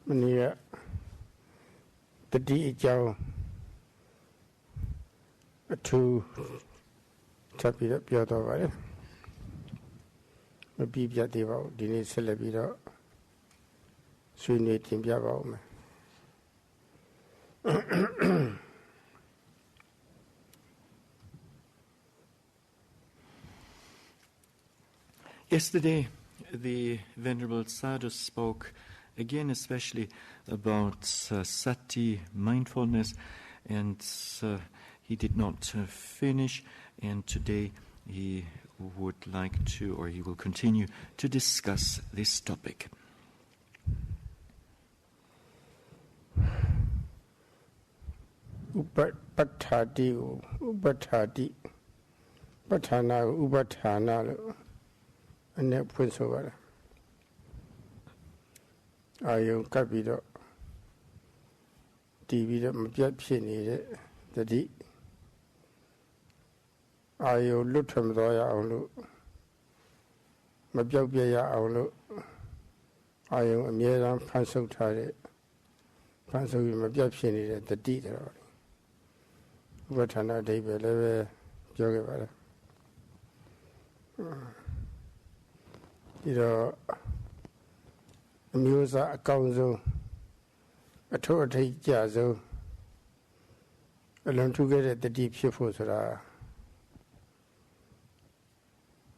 Mania the D.J. To tap it up your door. A beep at the vote, didn't celebrate. Soon it him about me. Yesterday, the Venerable Sadhu spoke again, especially about sati, mindfulness, and he did not finish. And today, he would like to, or he will continue to discuss this topic. Upathati, Patana, Upathana, and that puts over. Are you capital? TV, the D. Are you Lutum Doya Olu? Mabia Olu? Are you a mere pencil tire? Pencil with Mabia the D. What an idea, Belle, Yoga. Amuse a council, authority jazzo, alone to get at the deep shifts are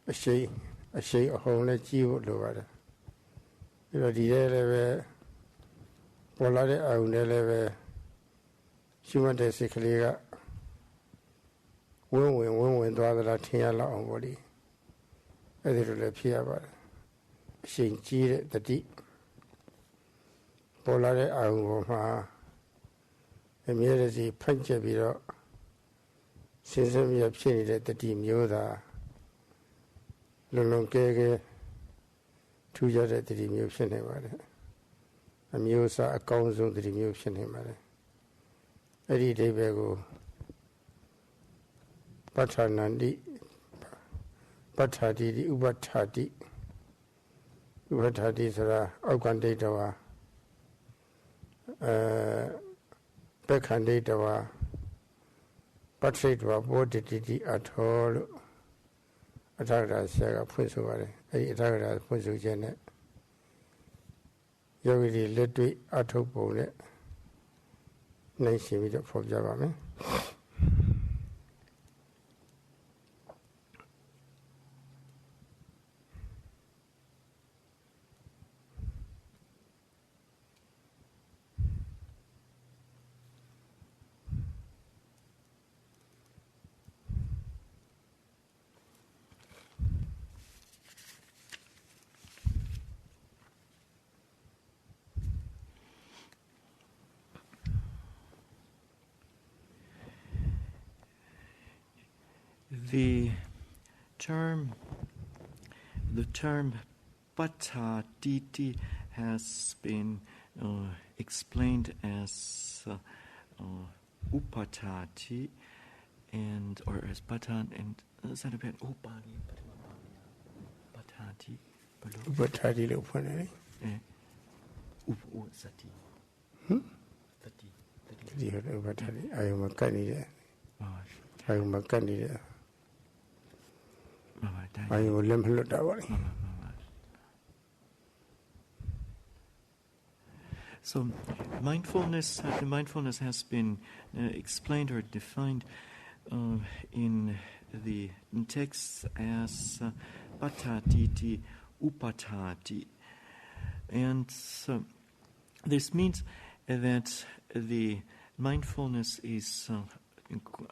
a shade of homeless you lower. You know, the level, Polare, I will never human basically. When the other Latin on body, as it will appear about Shin Chi the deep Polare Angoma, immediately punch a bit. Since we have seen it the team Yoda Lulongege, 2 years at the remution him. A musa a council the remution him. Every day we go. Pathanandi, Pathati, Upathati, Upathati Sara, Augandetawa, Bekandetawa, Patritwa, Bodhiti at all, Atara Saga Punsuare, Atara Punsu Janet, Yogi Letui Atopole, Nancy with for Java. The term Paṇḍitā has been explained as Upathati and or as Patan and Sanapet Upani Pathati Upathati Lupani Sati Sati Upathati I am a candidate. I am a candidate. I will let him look that way. So, mindfulness has been explained or defined in the texts as Paṇḍitā Upathati, and this means that the mindfulness is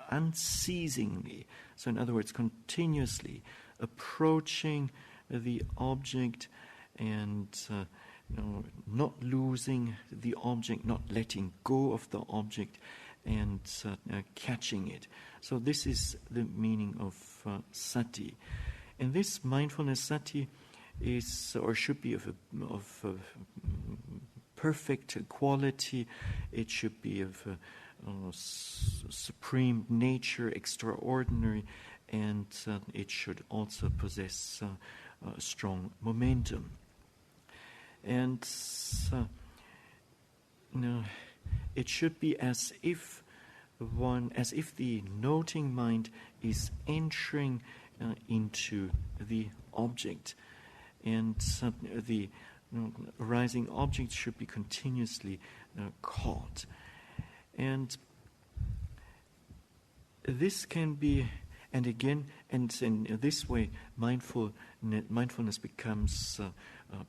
unceasingly, so in other words, continuously approaching the object and not losing the object, not letting go of the object, and catching it. So this is the meaning of sati. And this mindfulness sati is or should be of perfect quality. It should be of supreme nature, extraordinary, and it should also possess strong momentum. And it should be as if the noting mind is entering into the object, and the arising object should be continuously caught. And this can be, and again, and in this way, mindfulness becomes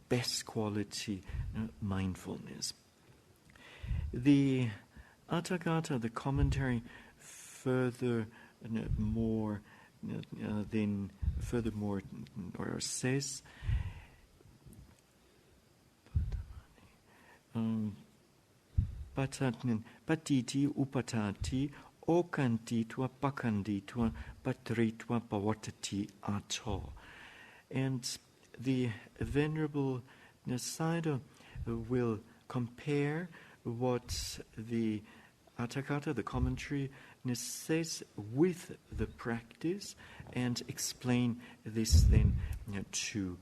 best quality mindfulness. The Atthakatha, the commentary, furthermore says, patiti upatati okanti tua pakandi tua patri tua pawatati ato. And the Venerable Sayadaw will compare what the Atthakatha, the commentary, says with the practice, and explain this then to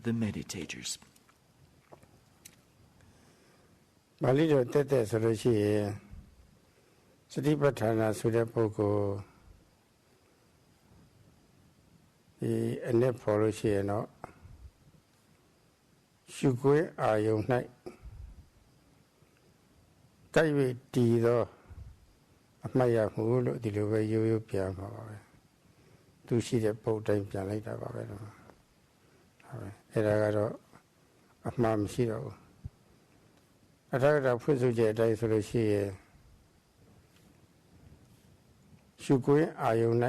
the meditators. ပါဠိတော်တက်တဲ့ဆိုလို့ရှိရင်စတိပဋ္ဌာနာဆိုတဲ့ပုဂ္ဂိုလ်ဒီအ내ပေါ်လို့ရှိရင်တော့ရှုခွင့်အာယုံ၌တိုက်၍တည်သောအမှတ်ရမှုလို့ဒီလိုပဲရိုးရိုးပြန်ပါပါပဲသူရှိတဲ့ပုဒ်တိုင်းပြန်လိုက်တာပါပဲတော့အဲ့ဒါကတော့အမှားမရှိတော့ဘူးအထာဂတဖွင့်ဆိုချက်အတိုင်းဆိုလို့ရှိရင်ရှုခွင့်အာယုံ၌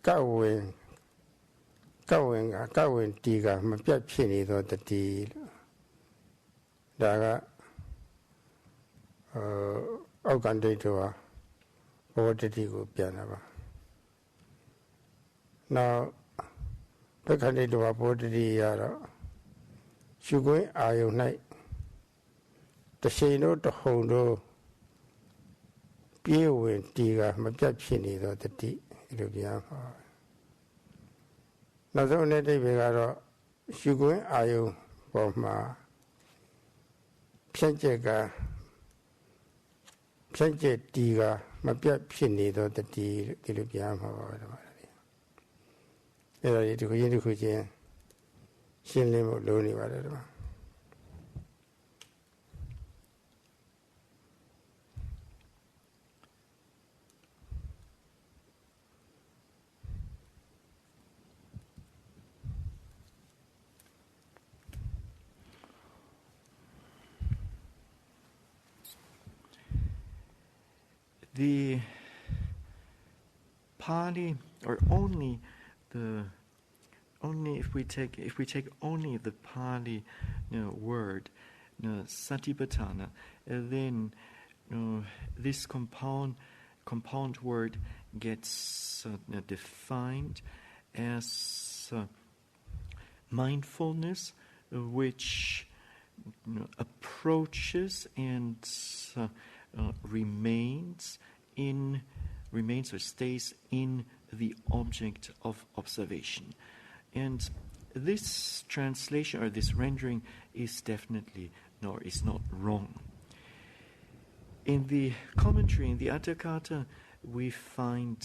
ကဝင်တီကမပြတ်ဖြစ်နေသောတတိဒါကအောက်ကန်ဒိတ်တော်ဘောတတိကိုပြန်တာပါနောက်ဘက္ခဒိတ်တော်ဘောတတိရတော့ရှုခွင့်အာယုံ၌တရှိန်တို့တဟုန်တို့ပြေဝင်တီကမပြတ်ဖြစ်နေသောတတိဒီလိုပြန်ပါနောက်ဆုံးအနေနဲ့ကတော့ရှုခွင့်အာယုံပေါ်မှာဖြန့်ကျက်တီကမပြတ်ဖြစ်နေသောတတိဒီလိုပြန်ပါပါတော့အဲ့ဒါဒီတစ်ခုချင်းရှင်းလင်းဖို့လိုနေပါတယ်ဒီမှာ The Pali, or if we take only the Pali word Satipatthana, then this compound word gets defined as mindfulness, which approaches and remains or stays in the object of observation. And this translation or this rendering is definitely is not wrong. In the commentary, in the Atthakatha, we find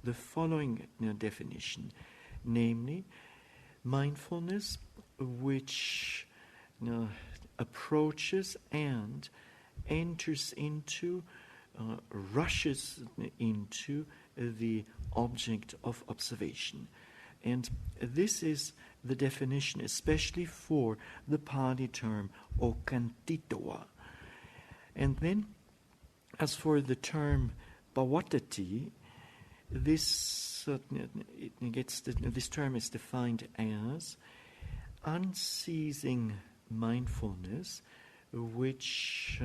the following definition, namely mindfulness which approaches and enters into, rushes into the object of observation. And this is the definition, especially for the Pali term okantitowa. And then, as for the term pawatati, this term is defined as unceasing mindfulness, which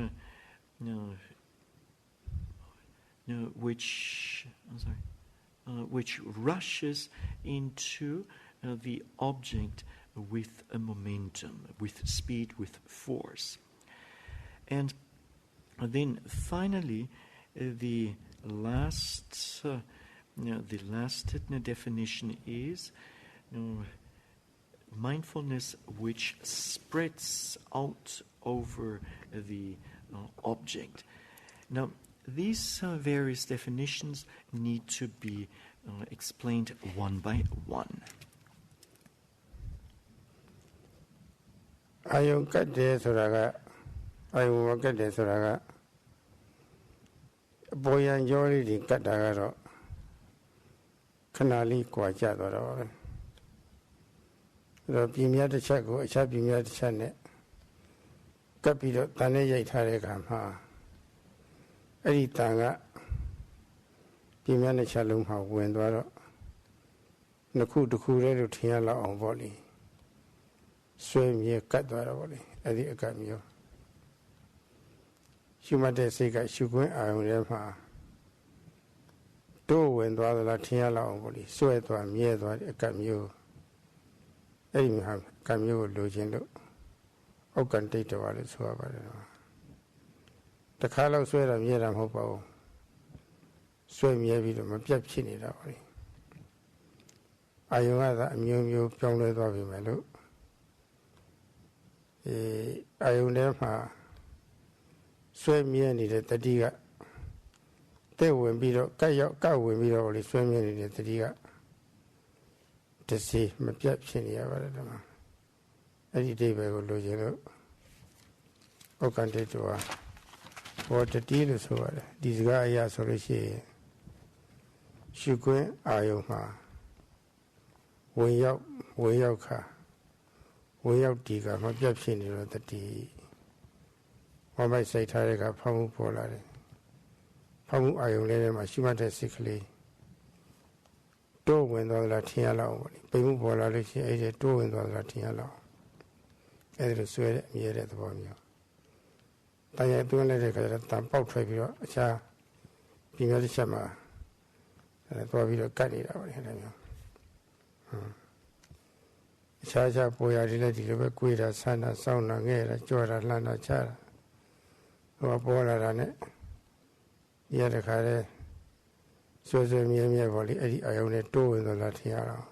rushes into the object with a momentum, with speed, with force. And then finally, the last definition is mindfulness which spreads out over the object. Now, these various definitions need to be explained one by one. Ayung katte soraga, ayung katte soraga. Boyan jori di katagaro. Kanali kwacha doro. The Pimia de Chaco, a Chapimia de Chane. Capito Taneja Tarekama. Eritanga Pimia de Chalum, how Wendoro. Naku to Kure to Tiala on volley. Swim ye cut the volley, at the Acamio. Shumate Sika Shukun, I will have. Do when the other Tiala on volley, sweat to a mere Acamio. Eddie have Camio Lugendo. Okan Tito Wallis who are the Carlos swear of Yeram Hopo. Swim ye with them a piapchin it already. I know that you don't let of him, I look. I never swim ye needed the digger. They will be the cow will be only swimming in the digger. To see my piapchin here, any day I will lose you. Okan Tito. What the deal is over. This guy has already Shukun Ayoma. Way out car. Way out digger, my piapchin in the tea. One might say Tareka Pamu Polare. Pamu Ayolene, my Shumate sickly. Do when the Latiala, Pamu Polare, she ate a do when the Latiala. And the sweat yet at the bottom. I had to let it at the pop tribute, a cha, being a shama, and I thought we would cut it out. Chacha boy, I did it, Quida, Sana, Sauna, Gera, Jora, Lana, Chara, or Bola on it. Yet a care, so the mere volley, I own a door in the Latiara.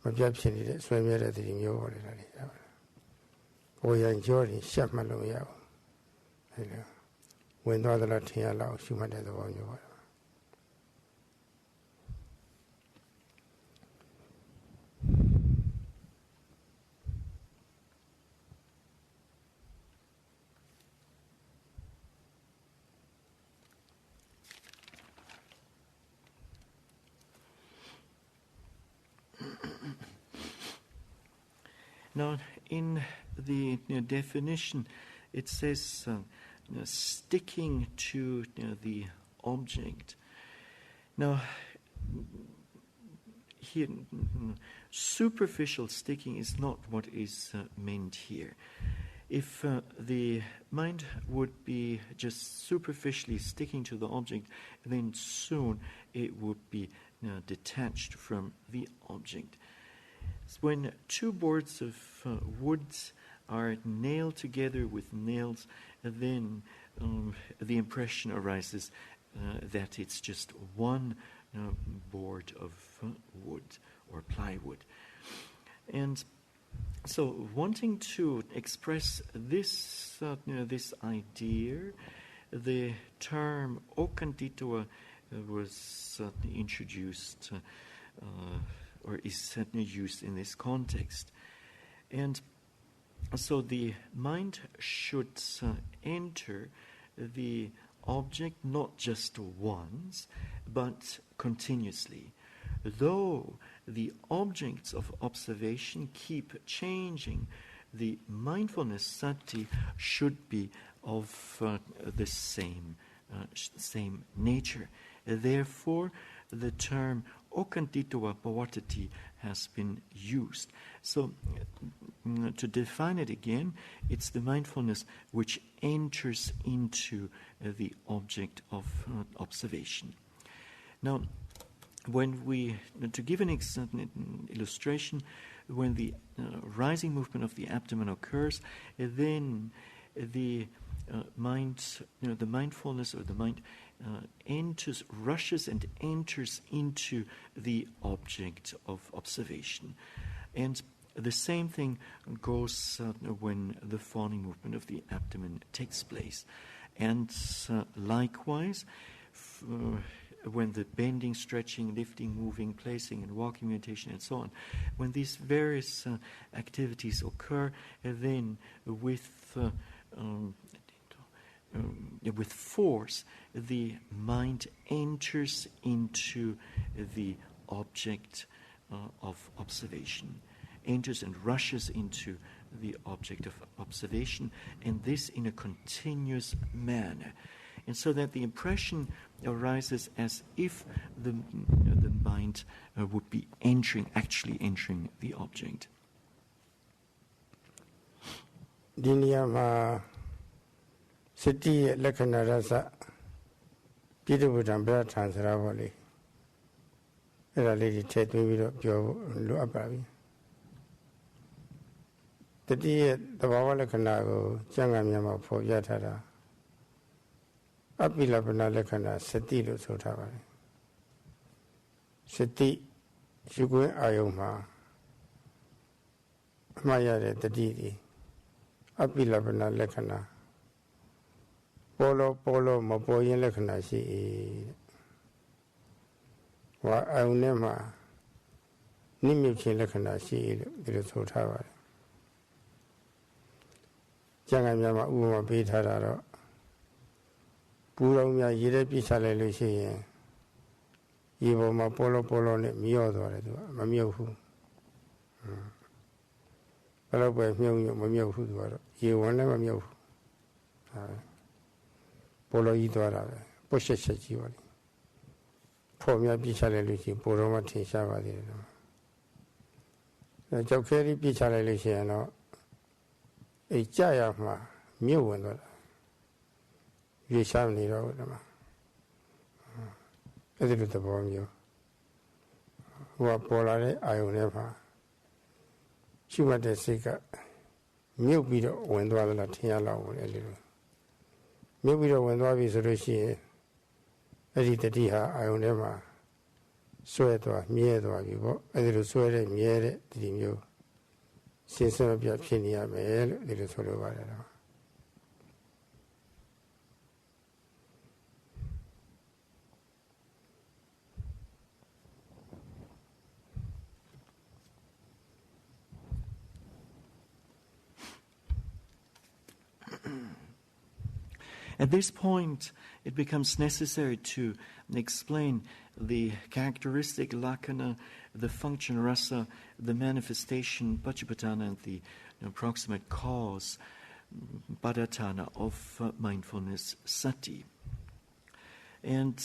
My Japson did it, swim at the new volley. Boy, and Jordan, shut my low. When the other Latin allows you might have the one you want. Now, in the definition, it says sticking to the object. Now, here, superficial sticking is not what is meant here. If the mind would be just superficially sticking to the object, then soon it would be detached from the object. When two boards of wood are nailed together with nails, then the impression arises that it's just one board of wood or plywood. And so wanting to express this this idea, the term okantito was introduced or is certainly used in this context. And so the mind should enter the object not just once, but continuously. Though the objects of observation keep changing, the mindfulness sati should be of the same nature. Therefore, the term okantitwa pavatati has been used. So, to define it again, it's the mindfulness which enters into the object of observation. Now, when we, to give an illustration, when the rising movement of the abdomen occurs, then the mind, the mindfulness or the mind rushes and enters into the object of observation. And the same thing goes when the fawning movement of the abdomen takes place. And likewise, when the bending, stretching, lifting, moving, placing, and walking meditation, and so on, when these various activities occur, then with force, the mind enters into the object of observation, enters and rushes into the object of observation, and this in a continuous manner. And so that the impression arises as if the mind would be actually entering the object. Diniyama Sati Lakana Rasa Pidubudan Bratan Saravali. Era lady Ted maybe your Luababi. The dear the Wawalakanago, Jangamyama for Yatara. Apilapana Lakana Sati Sotavali. Sati Shugun Ayoma Maya the Didi. Apilapana Lakana Polo Mapoyan Lakana si Wa Aunema Nimichi Lakana si the Sotavali. Jangamyama Uma Pitara Puromia Yere Pisale Lucy Evo Ma Polo Mio Mamiohu Palope Mamiohu you one never mio Polo Idora Poshachi Pomia Pisale Lucy Puroma Tisha the Jokeri Pisale Luciano a Jaya Mew and you shall need over them. A little bit of you. What polare I will never. She went to seek a new video when the Latina long a little. New video when the resolution. I did the deha I will never. Sweat or mere or you. A little sweat and mere did you. Since some of your opinion, a little sort of water. At this point, it becomes necessary to explain the characteristic lakkhana, the function rasa, the manifestation paccipatthana, and the approximate cause padatthana of mindfulness sati. And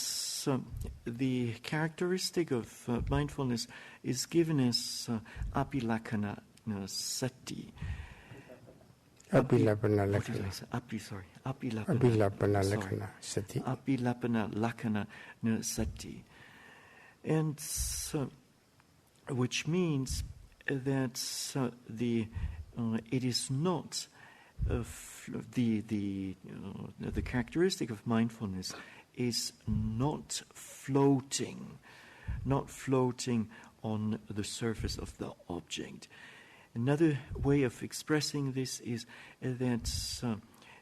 the characteristic of mindfulness is given as apilakkhana sati. Apilapana Lakana. Apilapana Lakana Sati. Apilapana Lakana Sati. And which means that it is not the characteristic of mindfulness is not floating on the surface of the object. Another way of expressing this is that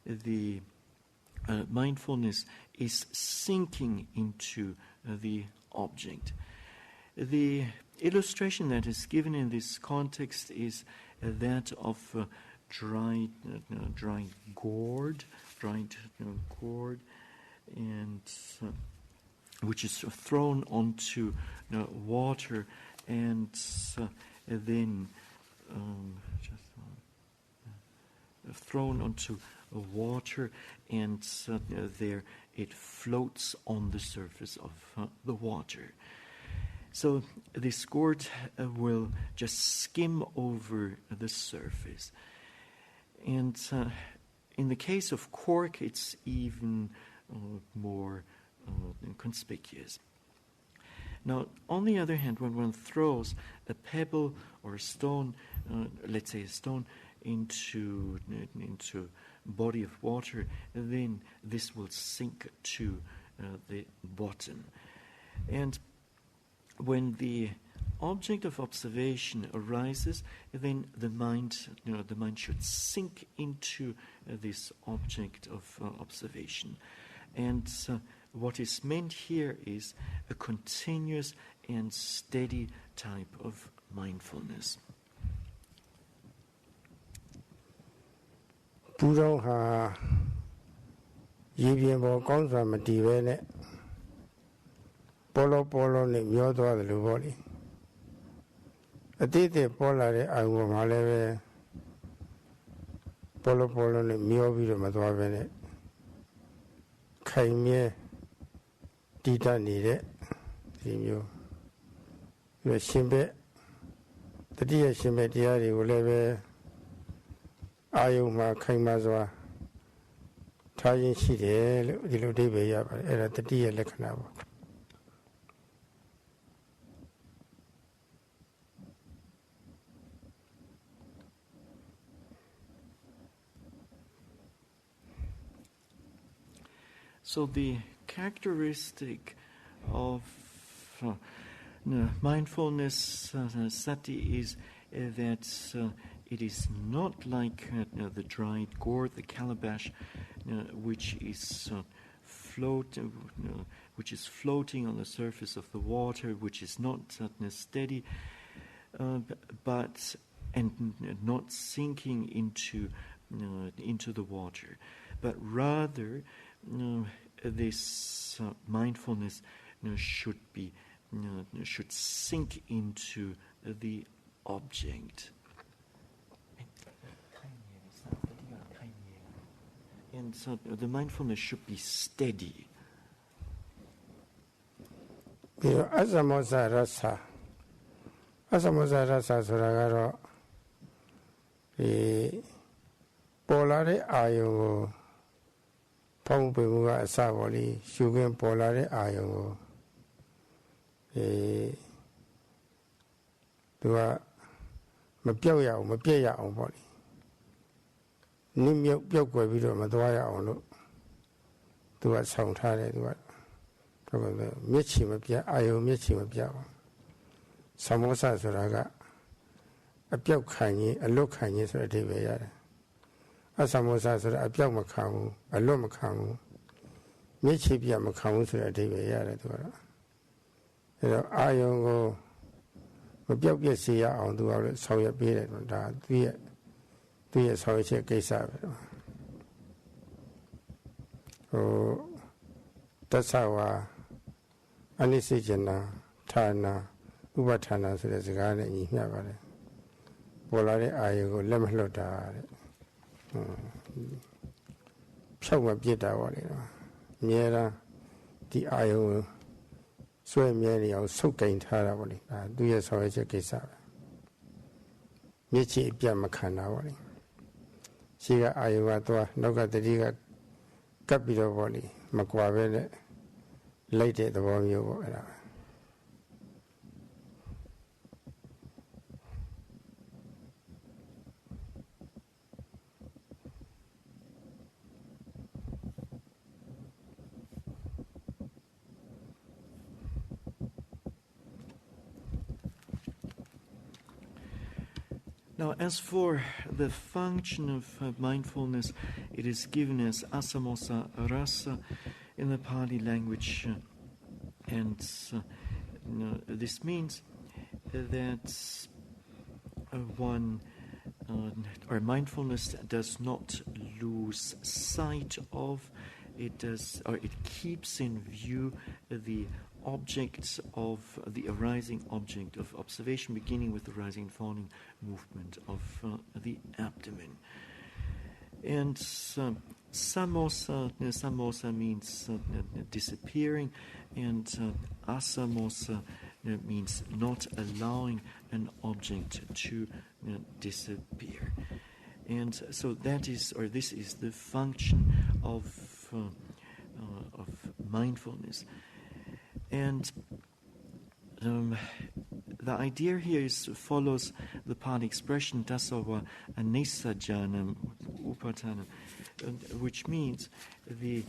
the mindfulness is sinking into the object. The illustration that is given in this context is that of dried gourd, and which is thrown onto water, and then thrown onto water, and there it floats on the surface of the water. So this gourd will just skim over the surface. And in the case of cork, it's even more conspicuous. Now, on the other hand, when one throws a pebble or a stone, let's say a stone, into a body of water, then this will sink to the bottom. And when the object of observation arises, then the mind should sink into this object of observation. And what is meant here is a continuous and steady type of mindfulness. ပူတော့ဟာရေပြင်ပေါ်ကောင်းစွာမတည်ပဲနဲ့ပေါ်လောနဲ့မျောသွားတယ်လို့ပေါ့လေအတိတ်ပေါ်လာတဲ့အာယုံမှာလည်းပဲပေါ်လောနဲ့မျောပြီးတော့မသွားပဲနဲ့ခိုင်မြဲတည်တတ်နေတဲ့ဒီမျိုးပြီးရှင်ဘက်တတိယရှင်ဘက်တရားတွေကိုလည်းပဲအာယုံမှာခိုင်မာစွာထားရင်ရှိတယ်လို့ဒီလိုအဓိပ္ပာယ်ရပါတယ်အဲ့ဒါတတိယလက္ခဏာပေါ့ So the characteristic of mindfulness sati is that it is not like the dried gourd, the calabash, which is floating on the surface of the water, which is not steady, but not sinking into the water, but rather this mindfulness should sink into the object. And so the mindfulness should be steady. Asamosa rasaဆိုတာကတော့ပေါ်လာတဲ့အာယုံကိုဖောင်းပေမှုကအစပေါ်လီရှုခင်းပေါ်လာတဲ့အာယုံကိုသူကမပြောက်ရအောင်မပြည့်ရအောင်ပေါ့လီနင်းမြုပ်ပြောက်ွယ်ပြီးတော့မသွားရအောင်လို့သူကဆောင်ထားတယ်သူကမျက်ခြေမပြတ်အာယုံမျက်ခြေမပြတ်အောင်သမောစဆိုတာကအပြောက်ခံရင်အလွတ်ခံရင်ဆိုတဲ့အဓိပ္ပာယ်ရတယ်အသမောစဆိုတာအပြောက်မခံဘူးအလွတ်မခံဘူးမျက်ခြေပြတ်မခံဘူးဆိုတဲ့အဓိပ္ပာယ်ရတယ်သူကတော့အဲတော့အာယုံကိုမပြောက်ပြည့်စေရအောင်သူကလည်းဆောင်ရွက်ပေးတယ်ဒါသူရဲ့ဆောင်ရွက်ချက်ကိစ္စပဲတသဝါအနိစ္စကျနာဌာနာဥပဌာနာဆိုတဲ့စကားနဲ့ညီမျှပါတယ်ပေါ်လာတဲ့အာယုကိုလက်မလွတ်တာတဲ့ဖြောက်မပြစ်တာပေါ့လေအများအားဒီအာယုဆွဲမြဲနေအောင်ဆုတ်ကင်ထားတာပေါ့လေဒါသူရဲ့ဆောင်ရွက်ချက်ကိစ္စပဲမျက်ခြေအပြတ်မခံတာပေါ့လေရှိကအာယုကတော့နောက်ကတတိကကပ်ပြီးတော့ပေါ့လေမကွာပဲနဲ့လိုက်တဲ့သဘောမျိုးပေါ့အဲ့ဒါ Now, as for the function of mindfulness, it is given as asamosa rasa in the Pali language, and this means that or mindfulness does not lose sight of. It keeps in view the objects of the arising object of observation, beginning with the rising and falling movement of the abdomen. And samosa means disappearing, and asamosa means not allowing an object to disappear. And so this is the function of mindfulness. And the idea here follows the Pali expression tasawa anesajanam upatanam, which means the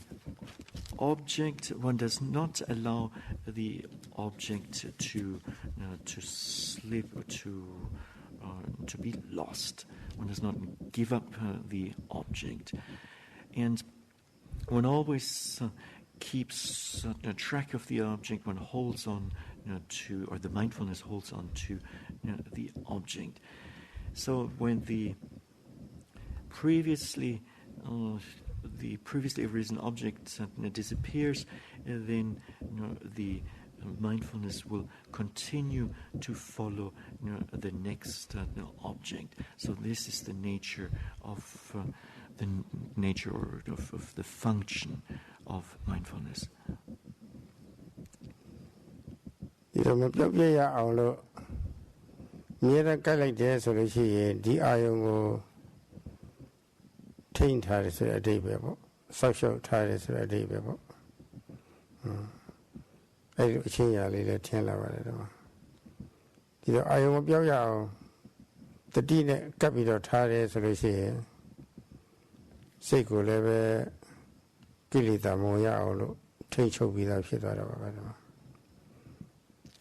object, one does not allow the object to slip or to be lost. One does not give up the object, and one always keeps track of the object. One holds on to, or the mindfulness holds on to the object. So when the previously arisen object disappears, then the mindfulness will continue to follow the next object. So this is the nature of of the function of mindfulness.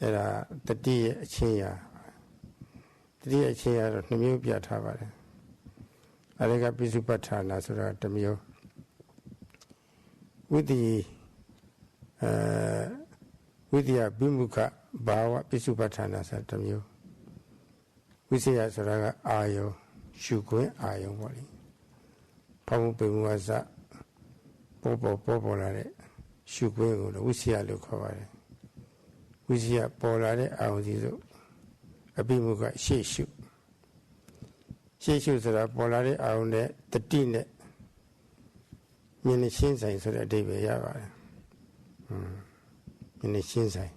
Era tati Chia. Tati Chia Namu Piatavare. Arega Pisupatana Sura Tamio. With the Bimuka Bawa Pisupatana Satamio. We see as Raga Ayo, Shukwe Ayo Wali. Pamu Pimuaza Popolare, Shukwe, we see a look over it. We see a polare audio, a bimuka shishu. Shishus are polare aune, the tine. Many shinsai so that they be yava. Many shinsai.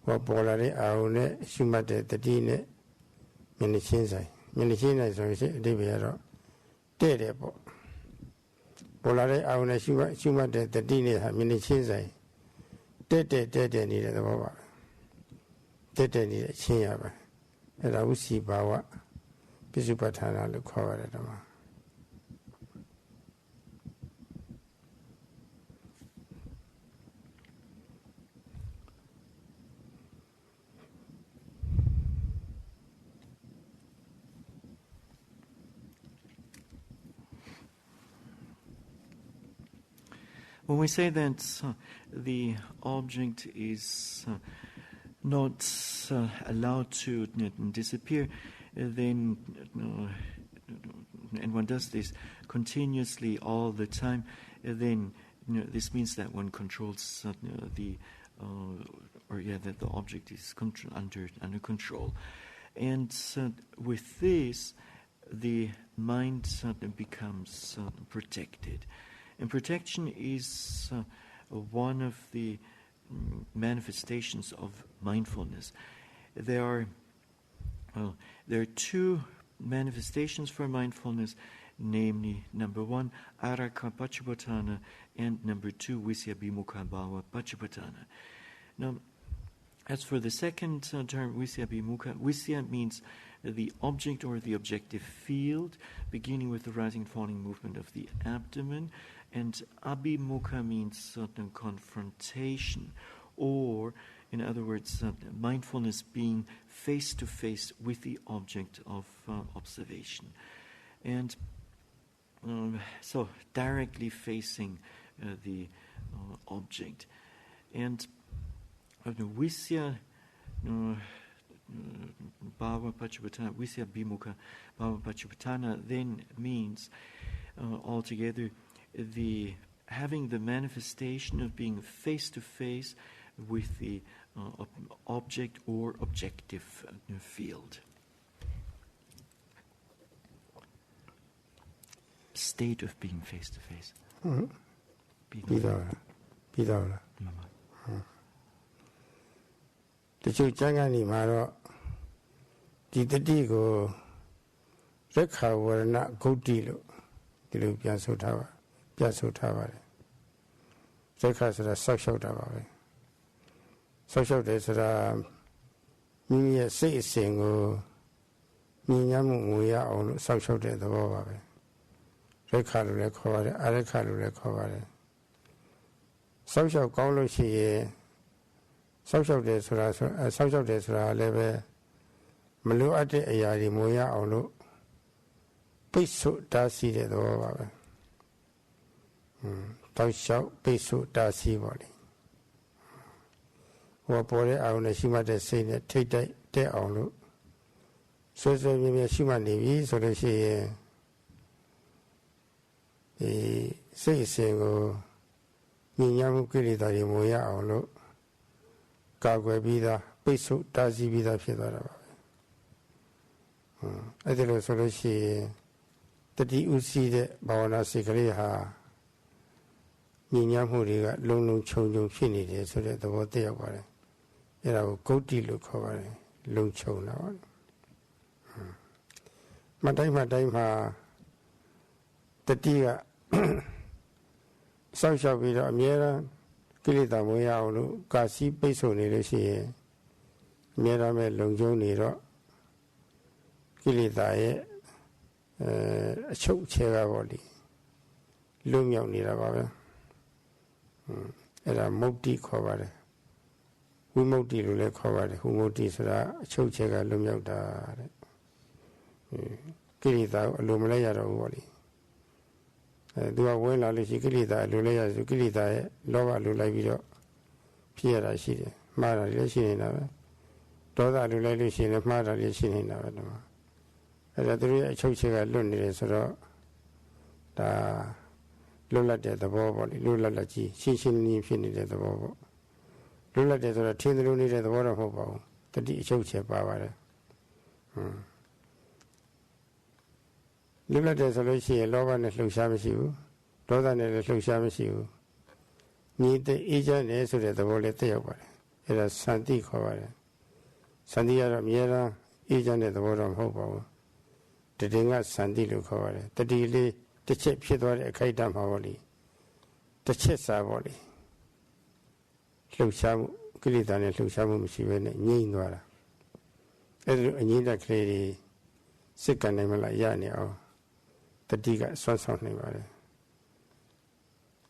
What polare aune, shumate the tine, many shinsai. Many shinsai so they be yaro. Dead. Polare aune, shumate the tine have many shinsai. Dead needed the Baba. Dead needed Chinyaba. And I would see Bawa, Pisupatana, look cover at them. When we say that the object is not allowed to disappear, then, and one does this continuously all the time, then this means that one controls that the object is under control, and with this, the mind becomes protected. And protection is one of the manifestations of mindfulness. There are two manifestations for mindfulness, namely, number one, araka pachupatana, and number two, visya bimukha bhava pachupatana. Now, as for the second term, visya bimukha, visya means the object or the objective field, beginning with the rising and falling movement of the abdomen, and abhimukha means certain confrontation, or, in other words, mindfulness being face to face with the object of observation. And so directly facing the object. And visya bhava pachupatana, visya bhimukha bhava pachupatana then means altogether the having the manifestation of being face to face with the object or objective field. State of being face to face. Bidara. The Changani Maro did the Digo Rekha were not good deal. The Piasso Tower. Piasso Tower. Rekas are a social tower. Social days are Mimia say single Minyamuya on social day the Baba. Rekalu recover, Arekalu recover. Social Golo she စောက်ရှောက်တယ်ဆိုတာစောက်ရှောက်တယ်ဆိုတာလည်းပဲမလိုအပ်တဲ့အရာတွေမရအောင်လို့ပိတ်ဆို့တားဆီးတဲ့သဘောပါပဲတောက်လျှောက်ပိတ်ဆို့တားဆီးပါလေဟောပေါ်တဲ့အောင်နဲ့ရှိမှတ်တဲ့စိတ်နဲ့ထိတ်တိုက်တက်အောင်လို့ဆွဲဆွဲမြဲမြဲရှိမှတ်နေပြီဆိုလို့ရှိရင်ဒီစိတ်အစဉ်ကိုညဉ့်ညမ်းမှုကိလေသာတွေမရအောင်လို့ကာကွယ်ပြီးသားပိတ်ဆို့တားဆီးပြီးသားဖြစ်သွားတာပါပဲအဲ့ဒါလို့ဆိုလို့ရှိရင်တတိဥစီတဲ့ဘာဝနာစိတ်ကလေးဟာညဉ့်ညမ်းမှုတွေကလုံလုံခြုံခြုံဖြစ်နေတယ်ဆိုတဲ့သဘောတည့်ရောက်ပါတယ်အဲ့ဒါကိုဂုတ်တိလို့ခေါ်ပါတယ်လုံခြုံတာပါမတိုင်းမှာတတိကစောင့်ရှောက်ပြီးတော့အမြဲတမ်းကိလေသာမရအောင်လို့ကာစီပိတ်ဆို့နေလို့ရှိရင်အမြဲတမ်းပဲလုံခြုံနေတော့ကိလေသာရဲ့အချုပ်ချဲကပေါ့လေလွတ်မြောက်နေတာပါပဲအဲ့ဒါမုတ်တိခေါ်ပါတယ်ဝိမုတ်တိလို့လည်းခေါ်ပါတယ်ဝိမုတ်တိဆိုတာအချုပ်ချဲကလွတ်မြောက်တာတဲ့ကိလေသာကိုအလိုမလဲရတော့ဘူးပေါ့လေသူကဝင်လာလို့ရှိကိလေသာအလိုလဲရဆိုကိလေသာရဲ့လောဘလိုလိုက်ပြီးတော့ဖြစ်ရတာရှိတယ်မှားတာလည်းရှိနေတာပဲဒေါသလိုလိုက်လို့ရှိရင်မှားတာလည်းရှိနေတာပဲတော့အဲ့ဒါသူရဲ့အချုပ်ချဲကလွတ်နေတယ်ဆိုတော့ဒါလွတ်လပ်တဲ့သဘောပေါ့လေလွတ်လပ်ကြီးရှင်းရှင်းလင်းလင်းဖြစ်နေတဲ့သဘောပေါ့လွတ်လပ်တယ်ဆိုတော့ထင်းသလိုနေတဲ့သဘောတော့မဟုတ်ပါဘူးတတိအချုပ်ချဲပါပါတယ်လွတ်လပ်တယ်ဆိုလို့ရှိရင်လောဘနဲ့လှုပ်ရှားမရှိဘူးဒေါသနဲ့လည်းလှုပ်ရှားမရှိဘူးညီတဲ့အေးချမ်းတယ်ဆိုတဲ့သဘောလေးတက်ရောက်ပါတယ်အဲ့ဒါစံတိခေါ်ပါတယ်စံတိကတော့အများအားအေးချမ်းတဲ့သဘောတော့မဟုတ်ပါဘူးတတိကစံတိလို့ခေါ်ပါတယ်တတိလေးတစ်ချက်ဖြစ်သွားတဲ့အခိုက်အတန့်မှာပေါ့လေတစ်ချက်စာပေါ့လေလှုပ်ရှားမှုကိလေသာနဲ့လှုပ်ရှားမှုမရှိဘဲနဲ့ငြိမ့်သွားတာအဲ့ဒါအငြိမ့်တဲ့ကလေးတွေစိတ်ကနိုင်မလားရနေအောင်တတိကဆွမ်းဆောင်နိုင်ပါတယ်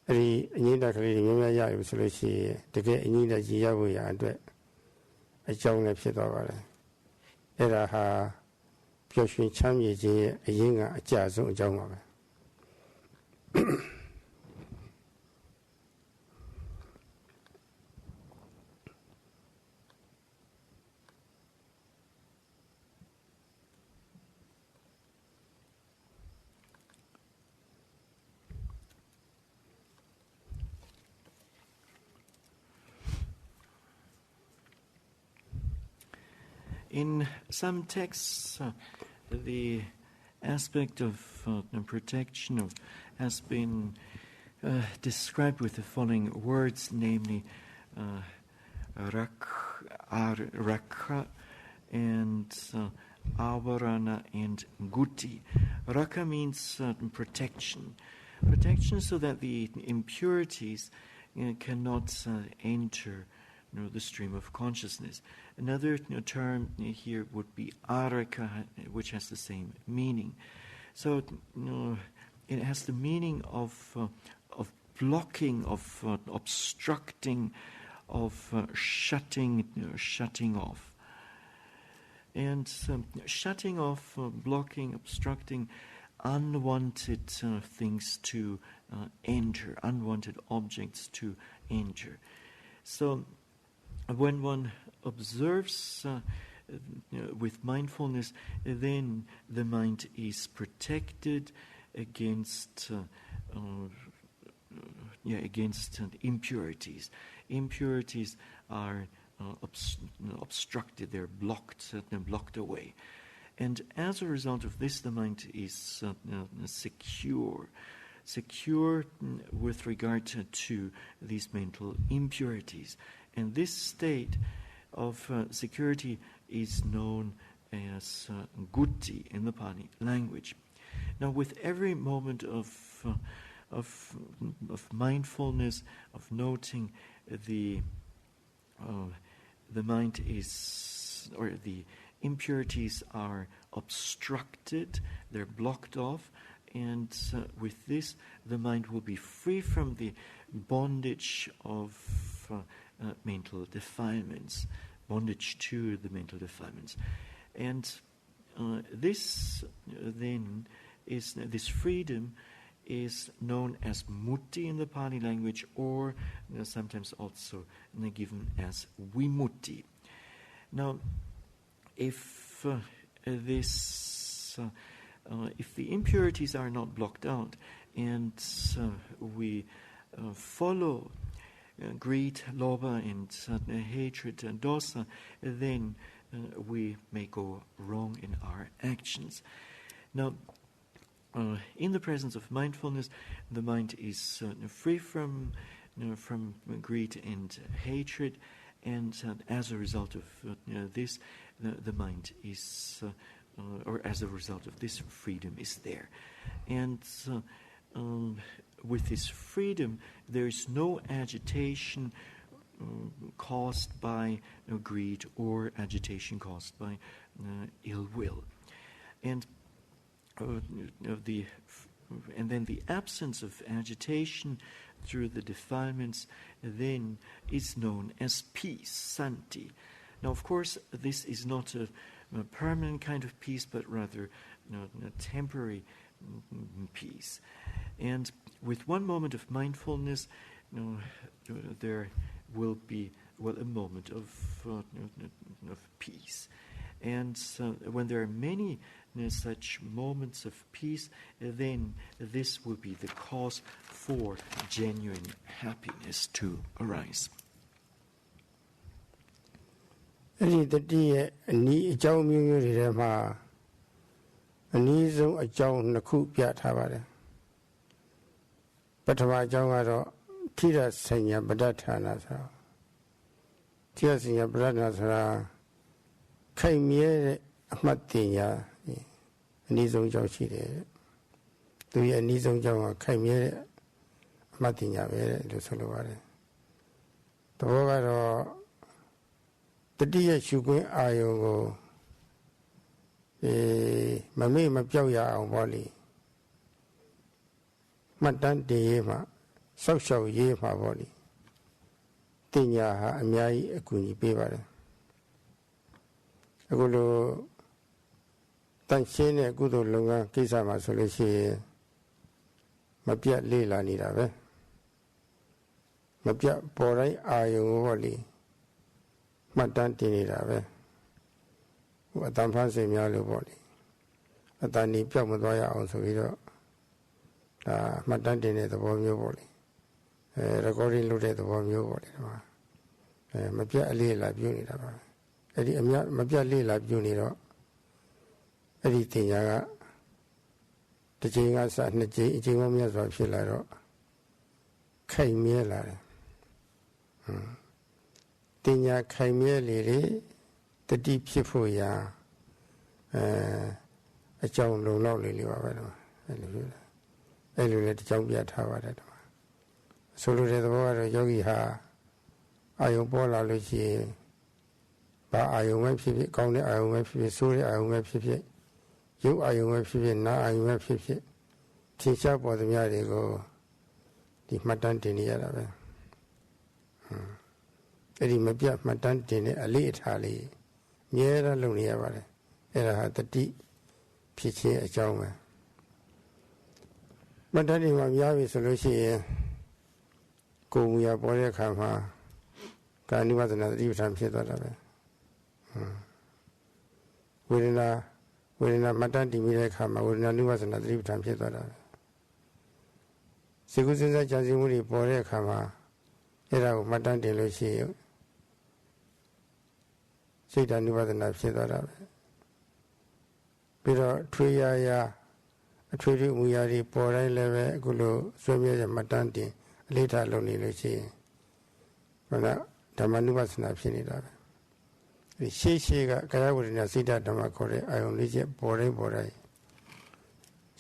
အဲ့ဒီအငြိမ့်တဲ့ကလေးတွေများများရပြီဆိုလို့ရှိရင်တကယ်အငြိမ့်တဲ့ရည်ရဖို့ရအတွက်အကြောင်းလည်းဖြစ်သွားပါတယ်အဲ့ဒါဟာပျော်ရွှင်ချမ်းမြေခြင်းရဲ့အရင်းကအကျဆုံးအကြောင်းပါပဲ In some texts, the aspect of protection has been described with the following words, namely Rakha and Avarana and Guti. Rakha means protection. Protection so that the impurities cannot enter the stream of consciousness. Another term here would be araka, which has the same meaning. So it has the meaning of blocking, of obstructing, of shutting off. And shutting off, blocking, obstructing unwanted things to enter, unwanted objects to enter. So when one observes with mindfulness, then the mind is protected against against impurities. Impurities are obstructed; they're blocked away, and as a result of this, the mind is secure with regard to these mental impurities. And this state of security is known as guti in the Pali language. Now, with every moment of mindfulness, of noting the mind is, or the impurities are obstructed, they're blocked off, and with this, the mind will be free from the bondage of mental defilements, bondage to the mental defilements. And this then is, this freedom is known as mutti in the Pali language, or sometimes also given as vimutti. Now, if if the impurities are not blocked out, and we follow greed, lobha, and hatred and dosa, then we may go wrong in our actions. Now, in the presence of mindfulness, the mind is free from greed and hatred, and as a result of this, the mind is, or as a result of this, freedom is there. And with this freedom, there is no agitation caused by greed or agitation caused by ill will. And then the absence of agitation through the defilements then is known as peace, santi. Now, of course, this is not a permanent kind of peace, but rather a temporary peace. And with one moment of mindfulness, there will be, a moment of peace. And when there are many such moments of peace, then this will be the cause for genuine happiness to arise. အဲ့ဒီတတိရဲ့အနည်းအကြောင်းမျိုးမျိုးတွေထဲမှာအနည်းဆုံးအကြောင်းနှစ်ခုပြထားပါတယ်ပထမအကြောင်းကတော့ထိရဆညာပဋ္ဌာနာဆိုတာထိရဆညာပဋ္ဌာနာဆိုတာခိုင်မြဲတဲ့အမှတ်တင်ညာအနည်းဆုံးအကြောင်းရှိတယ်သူရဲ့အနည်းဆုံးအကြောင်းကခိုင်မြဲတဲ့အမှတ်တင်ညာပဲလို့ဆိုလိုပါတယ်သဘောကတော့တတိယရှုခွင့်အာယုံကိုမမေ့မပြောက်ရအောင်ပေါ့လေမှတ်တမ်းတင်ရေးမှာစောက်ရှောက်ရေးမှာပေါ့လေတင်ညာဟာအများကြီးအကူအညီပေးပါတယ်အခုလိုတန်ရှင်းတဲ့ကုသိုလ်လုပ်ငန်းကိစ္စမှာဆိုလို့ရှိရင်မပြတ်လေ့လာနေတာပဲမပြတ်ပေါ်တိုင်းအာယုံကိုပေါ့လေမှတ်တမ်းတင်နေတာပဲဟိုအတန်ဖန်စင်များလို့ပေါ့လေအတန်ဒီပြောက်မသွားရအောင်ဆိုပြီးတော့ဒါမှတ်တမ်းတင်တဲ့သဘောမျိုးပေါ့လေrecording လုပ်တဲ့သဘောမျိုးပေါ့လေဒီမှာမပြတ်အလေးလာပြုနေတာပါအဲ့ဒီအမြမပြတ်လေးလာပြုနေတော့အဲ့ဒီတင်ညာကတစ်ချိန်ကစနှစ်ချိန်အချိန်မှမြတ်စွာဖြစ်လာတော့ခိုင်မြဲလာတယ်တင်ညာခိုင်မြဲလေလေတတိဖြစ်ဖို့ရာအကြောင်းလုံလောက်လေပါပဲတော့အဲ့လိုပြောတာအဲ့လိုလည်းတစ်ကြောင်းပြထားပါတယ်တော့ဆိုလိုတဲ့သဘောကတော့ယောဂီဟာအာယုံပေါ်လာလို့ရှိရင်ဘာအာယုံပဲဖြစ်ဖြစ်ကောင်းတဲ့အာယုံပဲဖြစ်ဖြစ်ဆိုးတဲ့အာယုံပဲဖြစ်ဖြစ်ရုပ်အာယုံပဲဖြစ်ဖြစ်နာအာယုံပဲဖြစ်ဖြစ်ထင်ရှားပေါ်သမျှတွေကိုဒီမှတ်တမ်းတင်နေရတာပဲအဲ့ဒီမပြတ်မှတ်တမ်းတင်တဲ့အလေးအထားလေးအမြဲတမ်းလုပ်နေရပါတယ်အဲ့ဒါဟာတတိဖြစ်ခြင်းအကြောင်းပဲမှတ်တမ်းတွေမှာများပြီဆိုလို့ရှိရင်ကိုယ်မူရပေါ်တဲ့အခါမှာကာနိဝသနာသတိပဋ္ဌာန်ဖြစ်သွားတာပဲဝေဒနာမှတ်တမ်းတည်ပြီးတဲ့အခါမှာဝေဒနာနိဝသနာသတိပဋ္ဌာန်ဖြစ်သွားတာပဲစေကုစဉ်းစားကြံစည်မှုတွေပေါ်တဲ့အခါမှာအဲ့ဒါကိုမှတ်တမ်းတင်လို့ရှိရင်စိတ်ဓာတ်နိဝသနာဖြစ်သွားတာပဲပြီးတော့ထွေရာအထွေထွေမူရာတွေပေါ်တိုင်းလည်းပဲအခုလိုဆွေးမြဲတဲ့မှတ်တမ်းတင်အလေးထားလုပ်နေလို့ရှိရင်ဘုရားဓမ္မနုပသနာဖြစ်နေတာပဲဒီရှေ့ကကာယဝေဒနာစိတ်ဓာတ်ဓမ္မခေါ်တဲ့အာယုံလေးချက်ပေါ်တိုင်း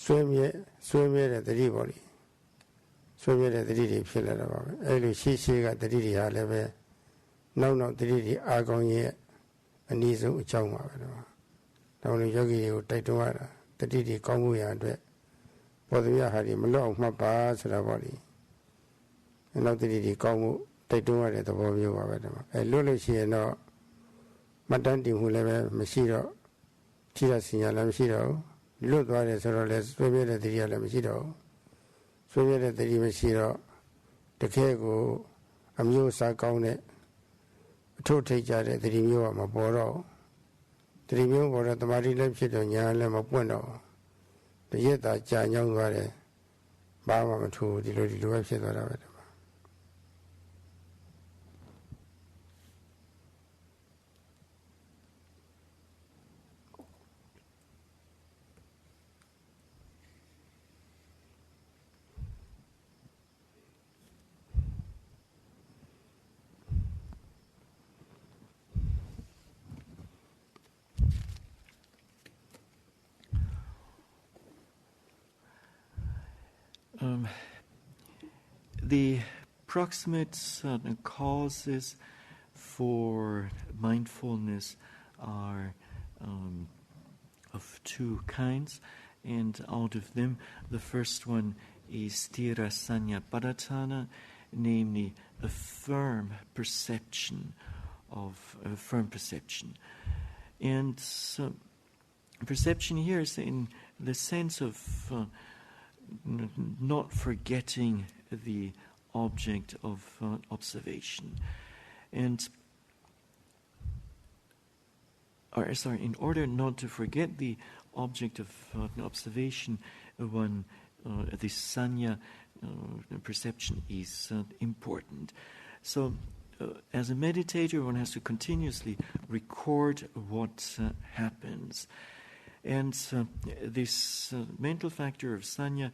ဆွေးမြဲတဲ့တတိပေါ်လေဆွေးမြဲတဲ့တတိတွေဖြစ်လာတာပါပဲအဲလိုရှေ့ကတတိတွေဟာလည်းပဲနောက်တတိတွေအာကောင်းရဲ့အနည်းဆုံးအကြောင်းပါပဲတော့တောင်းလို့ယောဂီတွေကိုတိုက်တွန်းရတာတတိတွေကောင်းမှုရအတွက်ပေါ်သမျှဟာတွေမလွတ်အောင်မှတ်ပါဆိုတာပေါ့လေနောက်တတိတွေကောင်းမှု တိုက်တွန်းရတဲ့သဘောမျိုးပါပဲဒီမှာလွတ်လို့ရှိရင်တော့မှတ်တမ်းတင်မှုလည်းပဲမရှိတော့ထိရစင်ရလည်းမရှိတော့ဘူးလွတ်သွားတယ်ဆိုတော့လည်းဆွေးပြတဲ့တတိယလည်းမရှိတော့ဘူးဆွေးပြတဲ့တတိမရှိတော့တကယ်ကိုအမျိုးအစားကောင်းတဲ့အထုထိတ်ကြတဲ့တတိမျိုးကမပေါ်တော့တတိမျိုးပေါ်တော့တမာတိလည်းဖြစ်တော့ညာလည်းမပွင့်တော့တရက်သာကြာညောင်းသွားတယ်ဘာမှမထူဒီလိုပဲဖြစ်သွားတာပဲThe proximate causes for mindfulness are of two kinds, and out of them, the first one is sthira sanya padatthana, namely a firm perception and perception here is in the sense of not forgetting the object of observation. And in order not to forget the object of observation, the sanya perception is important. So, as a meditator, one has to continuously record what happens. And this mental factor of sanya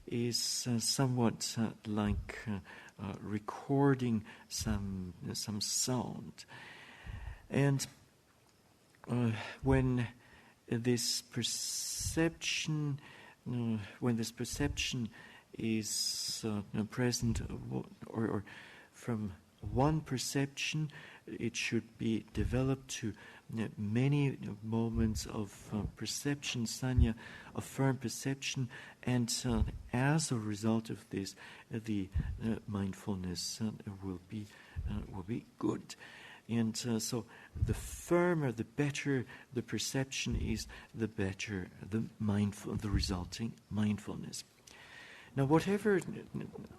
is somewhat like recording some sound. And when this perception is present, or from one perception, it should be developed to many moments of perception, sanya, of firm perception, and as a result of this, the mindfulness will be good. And so, the firmer, the better the perception is, the better the resulting mindfulness. Now, whatever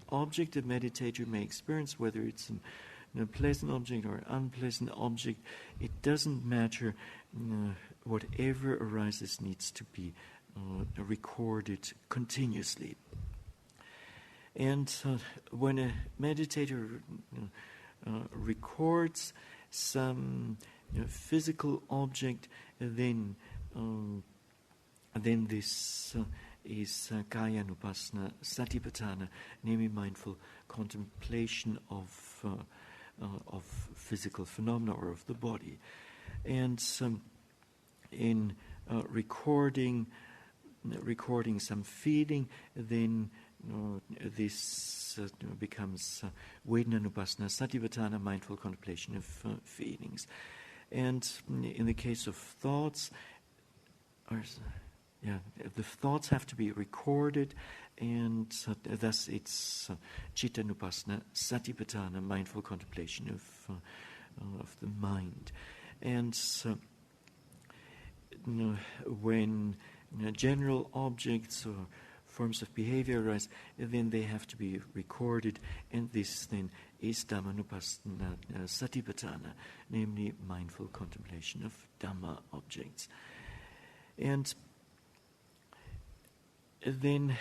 object a meditator may experience, whether it's a pleasant object or unpleasant object, it doesn't matter. Whatever arises needs to be recorded continuously. And when a meditator records some physical object, then this is kaya nupassana satipatthana, namely mindful contemplation of physical phenomena or of the body. And in recording some feeling, then this becomes vedana-nupassana satipatthana, mindful contemplation of feelings. And in the case of thoughts, the thoughts have to be recorded, and thus it's citta-nupassana satipatthana, mindful contemplation of the mind. And when general objects or forms of behavior arise, then they have to be recorded, and this then is Dhamma-nupassana satipatthana, namely mindful contemplation of Dhamma objects. And then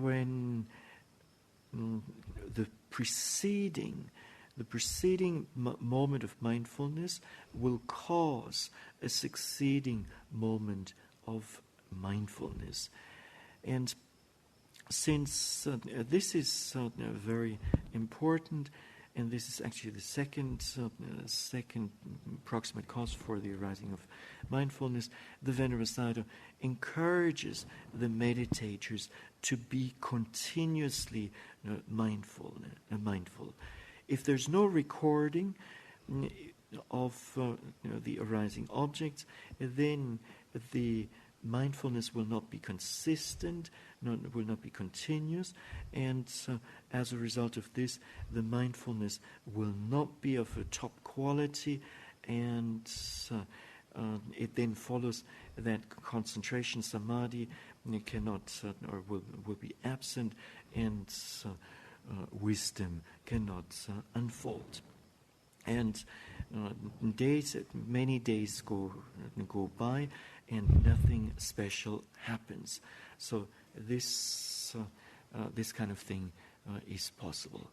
when the preceding moment of mindfulness will cause a succeeding moment of mindfulness. And since this is very important, and this is actually the second proximate cause for the arising of mindfulness, the Venerable Sayadaw encourages the meditators to be continuously mindful. If there's no recording of the arising objects, then the mindfulness will not be consistent, will not be continuous, and as a result of this, the mindfulness will not be of a top quality, and it then follows that concentration, samadhi, cannot or will be absent, and wisdom cannot unfold. And many days go by, and nothing special happens. So this kind of thing is possible.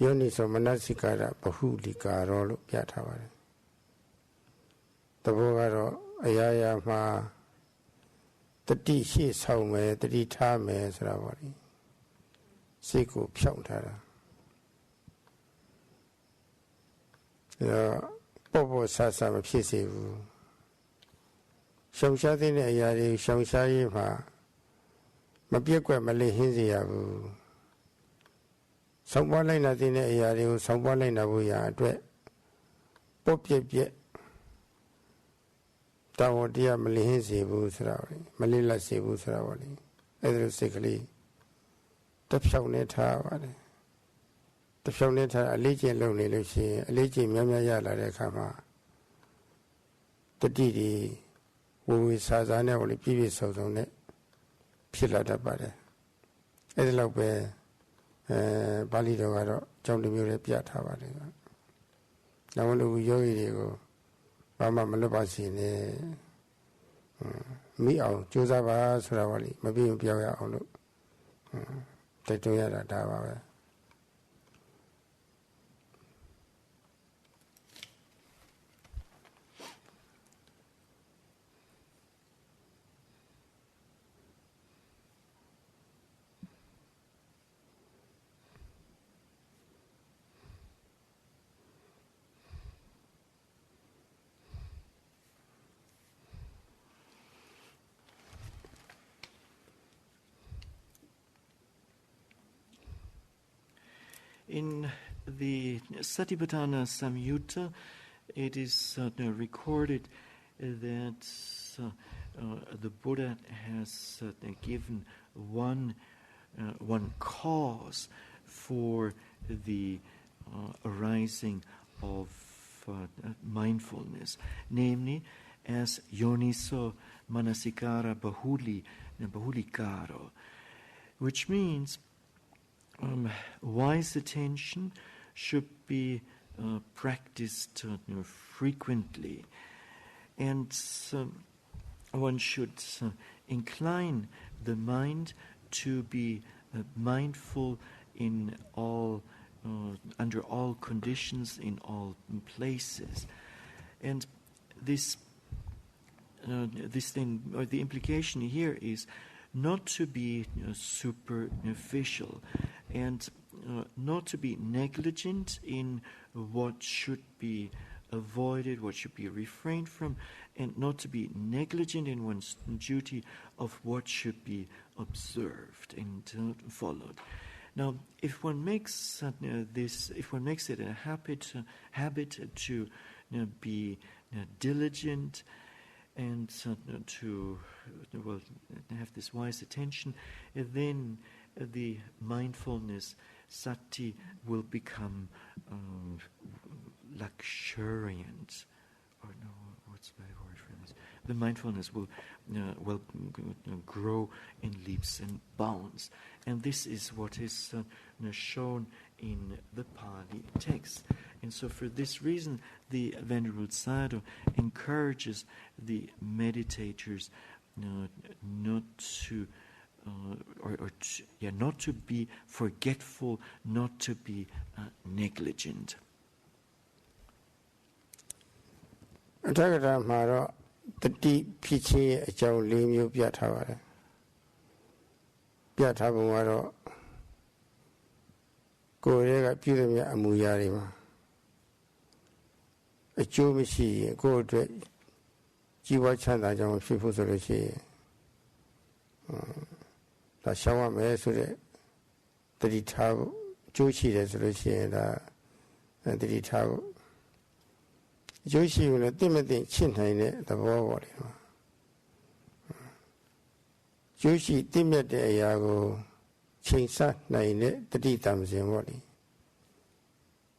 Yoniso manasikara bahulikaro lo pyathavare. Tabogaro ayaya ma tati shi saume tati thame saravari. Siku pyautara. Popo sasa ma phisivu. Shamshadi ne ayari shamshayi ma mapyekwe malihinziyavu. Somebody like nothing a year, somebody like Nabuya, Popye Tawo dear Malihinsi Busrawi, Malila Sibusrawali, Edrusically, Tapshawneta, Tapshawneta, a legion lonely Lucy, a legion Yamayala de Kama, the Didi, who is Sazana or the previous souls on it, Pilata Bade, Edlope. Bali Dogaro, John de Mure Piatava. Now, when we go, Mama Malabasi, me out, Josava Suravali, maybe Pia on Tetoyada Dava. In the Satipatthana Samyutta, it is recorded that the Buddha has given one cause for the arising of mindfulness, namely as yoniso manasikara bahulikaro, which means wise attention should be practiced frequently, and one should incline the mind to be mindful in all, under all conditions, in all places, and this thing, or the implication here is not to be superficial, and not to be negligent in what should be avoided, what should be refrained from, and not to be negligent in one's duty of what should be observed and followed. Now, if one makes if one makes it a habit to be diligent and to have this wise attention, then the mindfulness sati will become luxuriant. Or no, what's the word for this? The mindfulness will grow in leaps and bounds, and this is what is shown in the Pali text. And so, for this reason, the Venerable Sayadaw encourages the meditators not to. Not to be forgetful, not to be negligent. Tati Pichi, a chow lim you Piatavare. Piatavaro Gorega Piramia Amuyarima. A Chumishi, go to Jiwa Chanda, John Fifu Solushi. ဒါရှောင်ရမယ်ဆိုတဲ့တတိထားဖို့ကျိုးရှိတယ်ဆိုလို့ရှိရင်ဒါတတိထားဖို့အကျိုးရှိရင်လည်းသိမသိချစ်နိုင်တဲ့သဘောပေါ့လေကျိုးရှိသိမြတ်တဲ့အရာကိုချိန်ဆနိုင်တဲ့တတိတမစဉ်ပေါ့လေ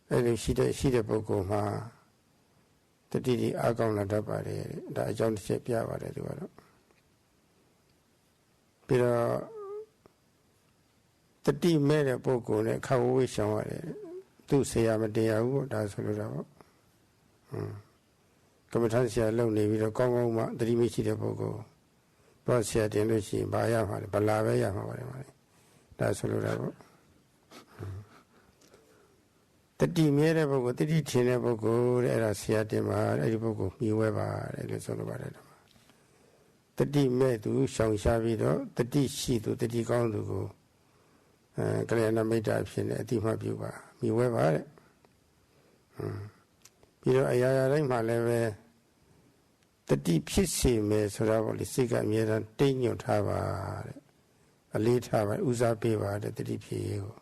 အဲ့လိုရှိတဲ့ပုဂ္ဂိုလ်မှာတတိဒီအားကောင်းလာတတ်ပါတယ်ဒါအကြောင်းတစ်ချက်ပြပါတယ်သူကတော့ပြီးတော့တတိမဲ့တဲ့ပုဂ္ဂိုလ်နဲ့ခဝဝေးရှောင်ရတယ်သူ့ဆရာမတရားဘူးဒါဆိုလို့တော့ကမ္မထဆရာလုံနေပြီးတော့ကောင်းကောင်းမှတတိမရှိတဲ့ပုဂ္ဂိုလ်တော့ဆရာတင်လို့ရှိရင်ဘာရမှာလဲဗလာပဲရမှာပါတယ်ဒါဆိုလို့တော့တတိမြဲတဲ့ပုဂ္ဂိုလ်တတိထင်တဲ့ပုဂ္ဂိုလ်တဲ့အဲ့ဒါဆရာတင်မှာအဲ့ဒီပုဂ္ဂိုလ်မြှဝဲပါတယ်လို့ဆိုလိုပါတယ်တတိမဲ့သူရှောင်ရှားပြီးတော့တတိရှိသူတတိကောင်းသူကိုကလျာဏမိတ်တာဖြစ်နေအတိမပြုပါမြှဝဲပါတဲ့ပြီးတော့အရာရာတိုင်းမှာလည်းပဲတတိဖြစ်စေမယ်ဆိုတာပေါ့လေစိတ်ကအမြဲတမ်းတိတ်ညွတ်ထားပါတဲ့အလေးထားပါဦးစားပေးပါတဲ့တတိဖြစ်ရေးကို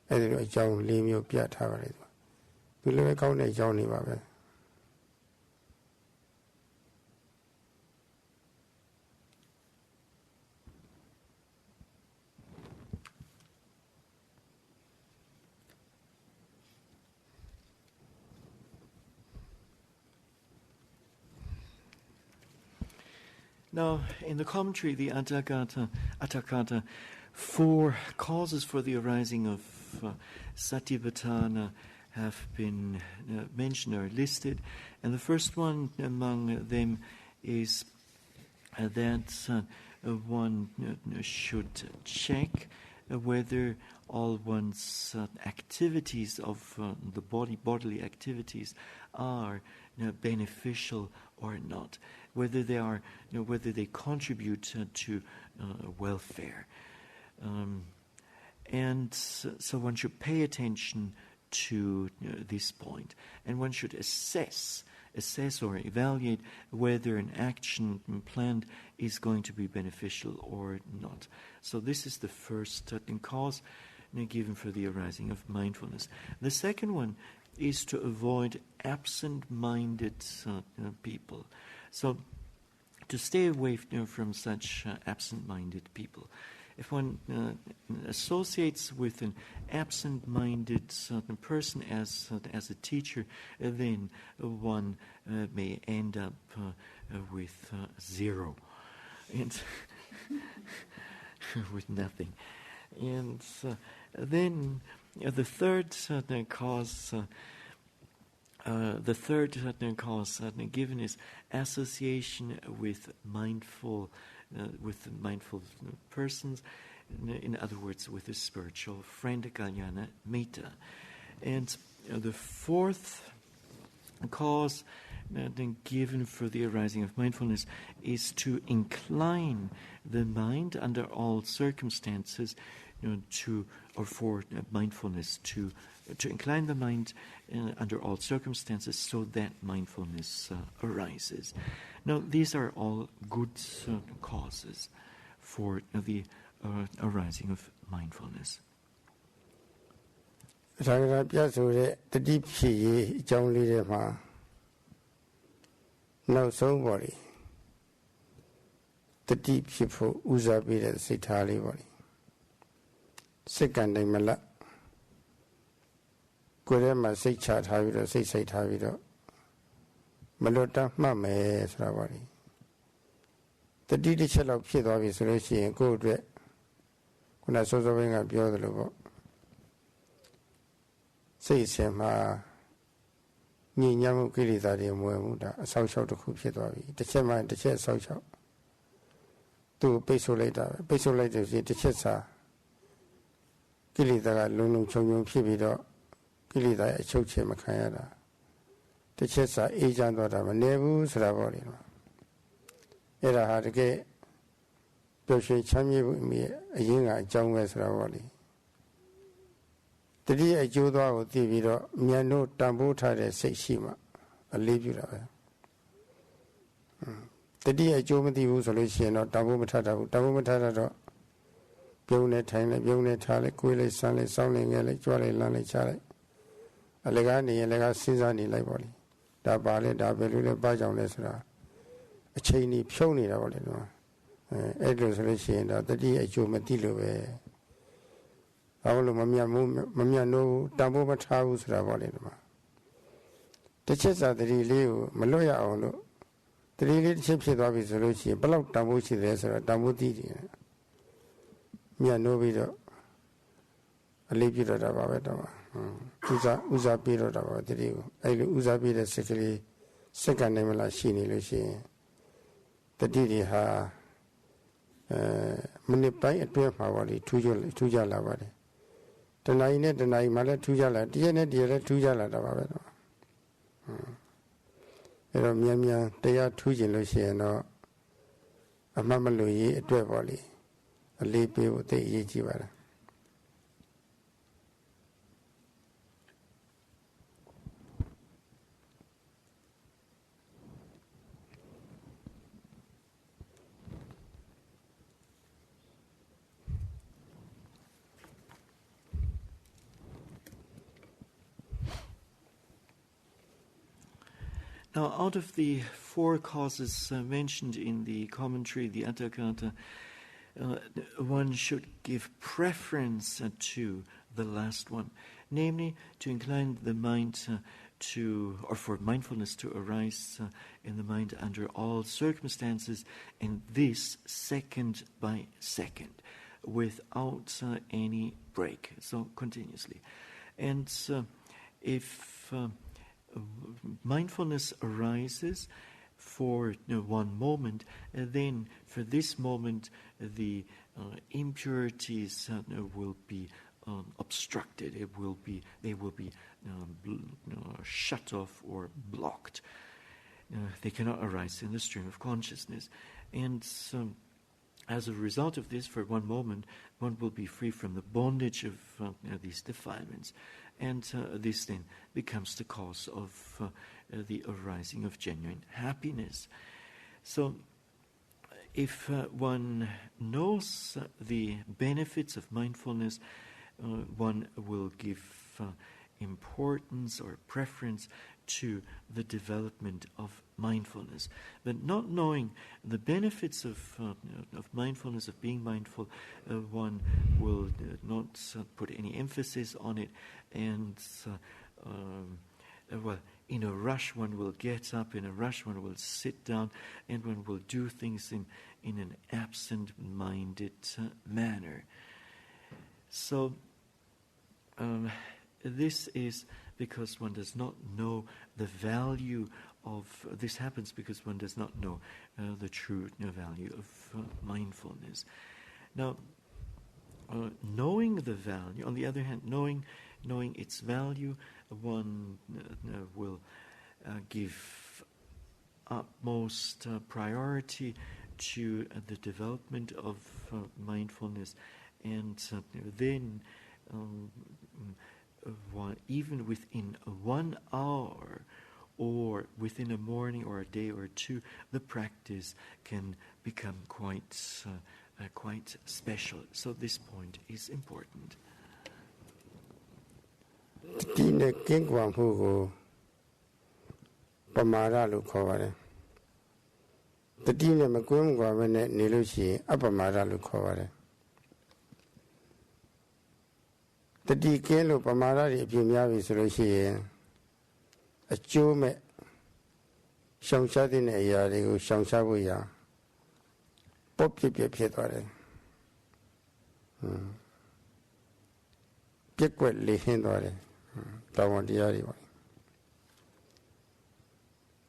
အဲ့ဒီလိုအကြောင်း၄မျိုးပြထားပါလေသူလည်းပဲကောင်းတဲ့အကြောင်းနေပါပဲNow, in the commentary, the Atthakatha, 4 causes for the arising of Satipatthana have been mentioned or listed. And the first one among them is that one should check whether all one's activities of the bodily activities are beneficial or not, whether they are, whether they contribute to welfare, and so one should pay attention to this point, and one should assess or evaluate whether an action planned is going to be beneficial or not. So this is the first cause given for the arising of mindfulness. The second one is to avoid absent-minded people. So to stay away from such absent-minded people. If one associates with an absent-minded person as a teacher, then one may end up with 0 and with nothing. And then the third cause given is association with mindful persons, in other words, with a spiritual friend, kalyana metta. And the fourth cause given for the arising of mindfulness is to incline the mind under all circumstances for mindfulness, to incline the mind under all circumstances so that mindfulness arises. Now, these are all good causes for the arising of mindfulness. ပြုံးနေထိုင်လိုက်ပြုံးနေထားလိုက်ကိုယ်လိုက်ဆန်းလိုက်စောင်းလိုက်ငယ်လိုက်ကြွားလိုက်လမ်းလိုက်ချလိုက်အလကားနေရင်လည်းကစဉ်းစားနေလိုက်ပါလိဒါပါလေဒါပဲလို့လည်းပါကြောင်လဲဆိုတာအချိန်ကြီးဖြုံးနေတာပါလေနော်အဲ့လိုဆိုလို့ရှိရင်ဒါတတိအကျိုးမသိလို့ပဲဘာလို့မမြတ်နိုးတန်ဖိုးမထားဘူးဆိုတာပါလေဒီမှာတစ်ချက်စာတတိလေးကိုမလွတ်ရအောင်လို့တတိလေးတစ်ချက်ဖြစ်သွားပြီဆိုလို့ရှိရင်ဘယ်လောက်တန်ဖိုးရှိတယ်ဆိုတာတန်ဖိုးသိတယ်မြတ်နိုးပြီးတော့အလေးပြတော့တာပါပဲတော့ဦးစားပြတော့တာပါတတိကိုအဲ့လိုဦးစားပြတဲ့စိတ်ကလေးစက္ကန့်နိုင်မလားရှိနေလို့ရှိရင်တတိတွေဟာမိနစ်ပိုင်းအတွင်းမှာပါလေထူးကြလာပါတယ်တဏှာကြီးနဲ့တဏှာကြီးမှလည်းထူးကြလာတရက်နဲ့တရက်လည်းထူးကြလာတာပါပဲတော့အဲ့တော့မြန်တရားထူးကျင်လို့ရှိရင်တော့အမှတ်မလို့ရေးအတွက်ပေါ့လေအလေးပေးဖို့သိအရေးကြီးပါတယ်Now, out of the four causes mentioned in the commentary, the Atthakatha, one should give preference to the last one, namely to incline the mind or for mindfulness to arise in the mind under all circumstances, and this second by second, without any break, so continuously. And if mindfulness arises for one moment, then for this moment the impurities will be obstructed. They will be shut off or blocked. They cannot arise in the stream of consciousness, and as a result of this, for one moment, one will be free from the bondage of these defilements. And this then becomes the cause of the arising of genuine happiness. So, if one knows the benefits of mindfulness, one will give importance or preference to the development of mindfulness. But not knowing the benefits of mindfulness, of being mindful, one will not put any emphasis on it, and in a rush one will get up, in a rush one will sit down, and one will do things in an absent-minded manner. So this is because one does not know the value of, this happens because one does not know the true value of mindfulness. Now, knowing the value, on the other hand, knowing its value, one will give utmost priority to the development of mindfulness, and then even within 1 hour or within a morning or a day or two, the practice can become quite special. So this point is important. ဒီနဲ့ကင်းကွာမှုကိုပမာဒလို့ခေါ်ပါတယ်တတိနဲ့မကွင်းကွာဘဲနဲ့နေလို့ရှိရင်အပမာဒလို့ခေါ်ပါတယ်တတိကင်းလို့ပမာဒတွေအပြည့်များပြီဆိုလို့ရှိရင်အကျိုးမဲ့ရှောင်ရှားတဲ့အရာတွေကိုရှောင်ရှားဖို့ရပုတ်ဖြစ်သွားတယ်ပြက်ကွက်လေဟင်းသွားတယ်တာဝန်တရားတွေပါ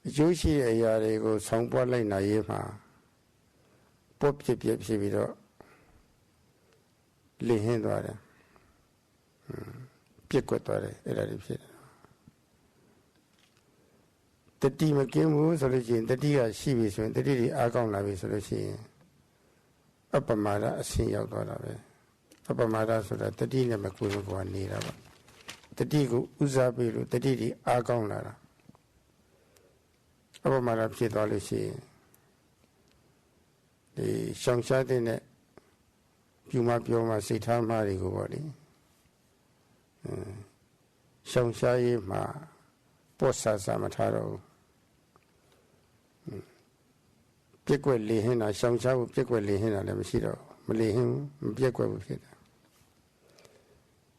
အကျိုးရှိတဲ့အရာတွေကိုဆောင်ပွားလိုက်နိုင်ရေးမှာပုတ်ဖြစ်ပြီးတော့လေဟင်းသွားတယ်ပြက်ကွက်သွားတယ်အဲ့ဒါတွေဖြစ်တယ်တတိမကင်းဘူးဆိုလို့ရှိရင်တတိကရှိပြီဆိုရင်တတိတွေအားကောင်းလာပြီဆိုလို့ရှိရင်အပမာဒအဆင့်ရောက်သွားတာပဲအပမာဒဆိုတာတတိနဲ့မကွေးမကွာနေတာပါတတိကိုဥစားပေးလို့တတိတွေအားကောင်းလာတာအပမာဒဖြစ်သွားလို့ရှိရင်ဒီရှောင်ရှားတဲ့ Puma Pioma Sita Marigo body. Shangshai Ma Posa Samataro. Pickwe Lihina, Shangsha, Pickwe Lihina, Lemasido, Malihim, Pickwe with it.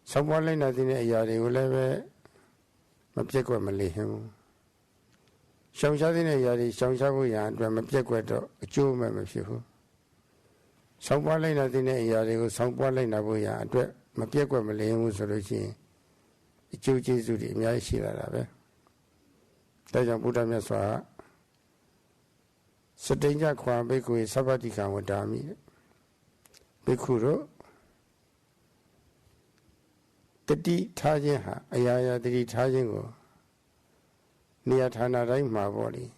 Someone like nothing a yard will ever Pickwe Malihim. Shangsha in a yard, Shangsha, and Pickwe, a Jew member. Someone like nothing a yard, someone like Nabuya, and Pickwe Malihim, Solution. A Jew Jesus, the Miashira. Tajan Buddha Meswa. Satanja Kwan Beku is Sabatika Wadami Bekuro the D Tajaha, Ayaya the Tajango Niatana Raima body.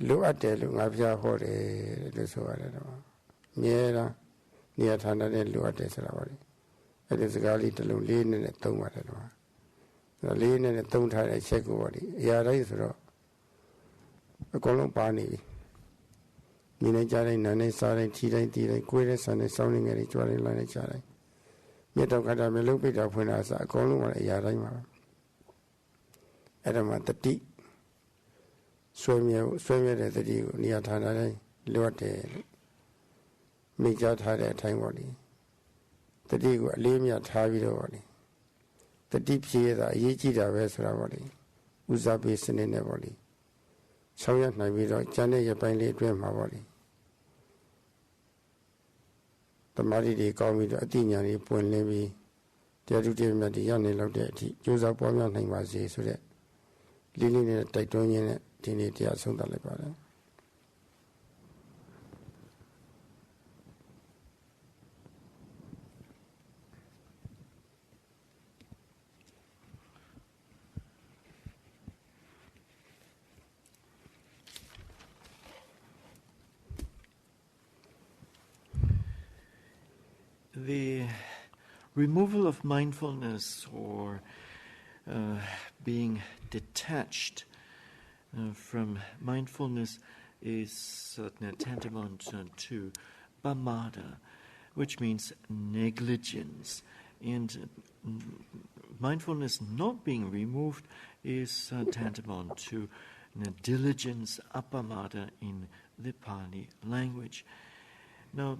Look at the Lungavia Hore, the Soada Niera Niatana and Luate Saravadi. It is a gali to lean in a tomb at the lean and a tomb had a check body. Yara is a column pani. Minajari, Nane, Sari, Tida, Queres, and sounding at each other in Lanachari. Yet of Kada Melopit of when I saw a column or a yarima. Adam at the tea. Swim at the dew, near Tanare, Luate. Mijat had a time body. The dew, Limia Tavido body. The deep sea, the Yichida Vesra body. Uzabi in the body. Soyat Navido, Chane, Japan, dream my body. The Mari de call me to Athenian, Point Levy, the other met the young of the Joseph Pomian name was so that Lily in a Titanian, Tinatia Sunda Lepada. The removal of mindfulness or being detached from mindfulness is tantamount to paṇḍitā, which means negligence. And mindfulness not being removed is tantamount to diligence, apaṇḍitā in the Pali language. Now,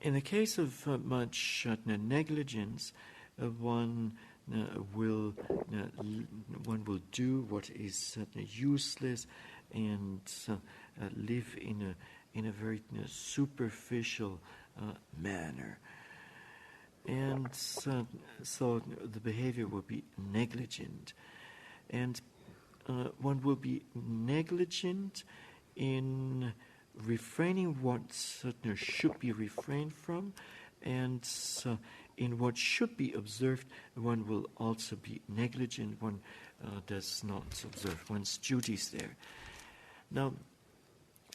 in the case of much negligence, one will do what is useless and live in a very superficial manner, and so the behavior will be negligent, and one will be negligent in refraining what should be refrained from, and in what should be observed, one will also be negligent. One does not observe one's duties there. Now,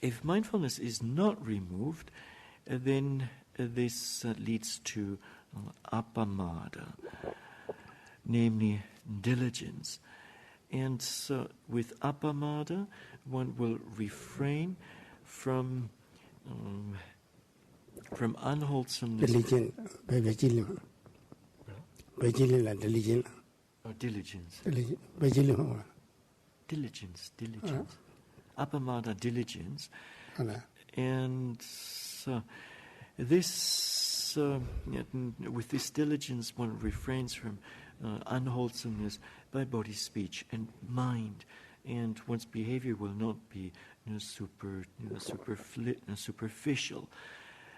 if mindfulness is not removed, then this leads to apaṇḍitā, namely diligence. And so with apaṇḍitā, one will refrain from unwholesomeness. Diligence. Diligence. Apaṇḍitā, diligence. And this, with this diligence, one refrains from unwholesomeness by body, speech, and mind, and one's behavior will not be superficial,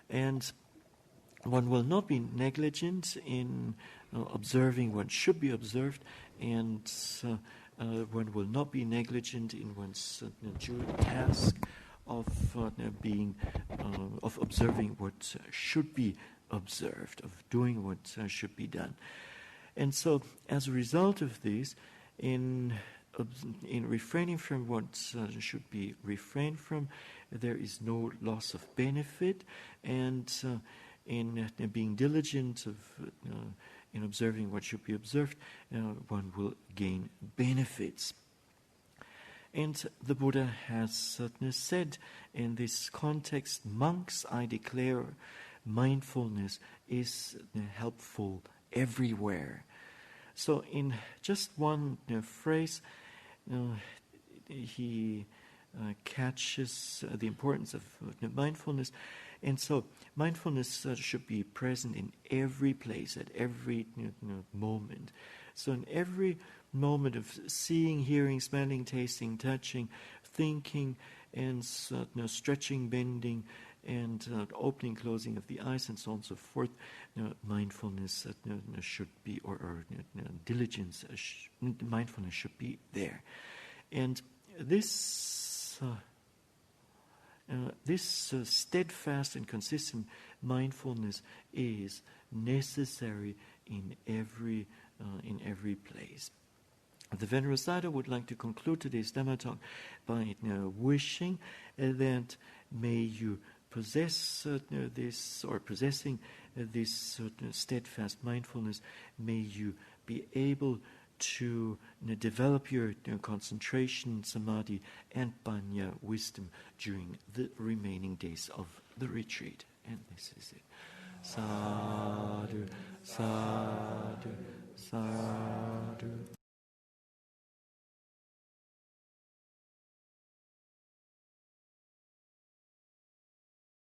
and one will not be negligent in observing what should be observed, and one will not be negligent in one's task of observing what should be observed, of doing what should be done. And so, as a result of this, in refraining from what should be refrained from, there is no loss of benefit, and in being diligent in observing what should be observed, one will gain benefits. And the Buddha has said in this context, monks, I declare, mindfulness is helpful everywhere. So in just one phrase, he catches the importance of mindfulness. And so mindfulness should be present in every place, at every moment. So in every moment of seeing, hearing, smelling, tasting, touching, thinking, and stretching, bending, and opening, closing of the eyes, and so on and so forth, mindfulness should be, or diligence, mindfulness should be there. And this steadfast and consistent mindfulness is necessary in every place. The Venerable Sayadaw would like to conclude today's Dhamma talk by wishing that may you possess this, or possessing this steadfast mindfulness, may you be able to develop your concentration, samadhi, and panya, wisdom, during the remaining days of the retreat. And this is it. Sadhu, sadhu, sadhu.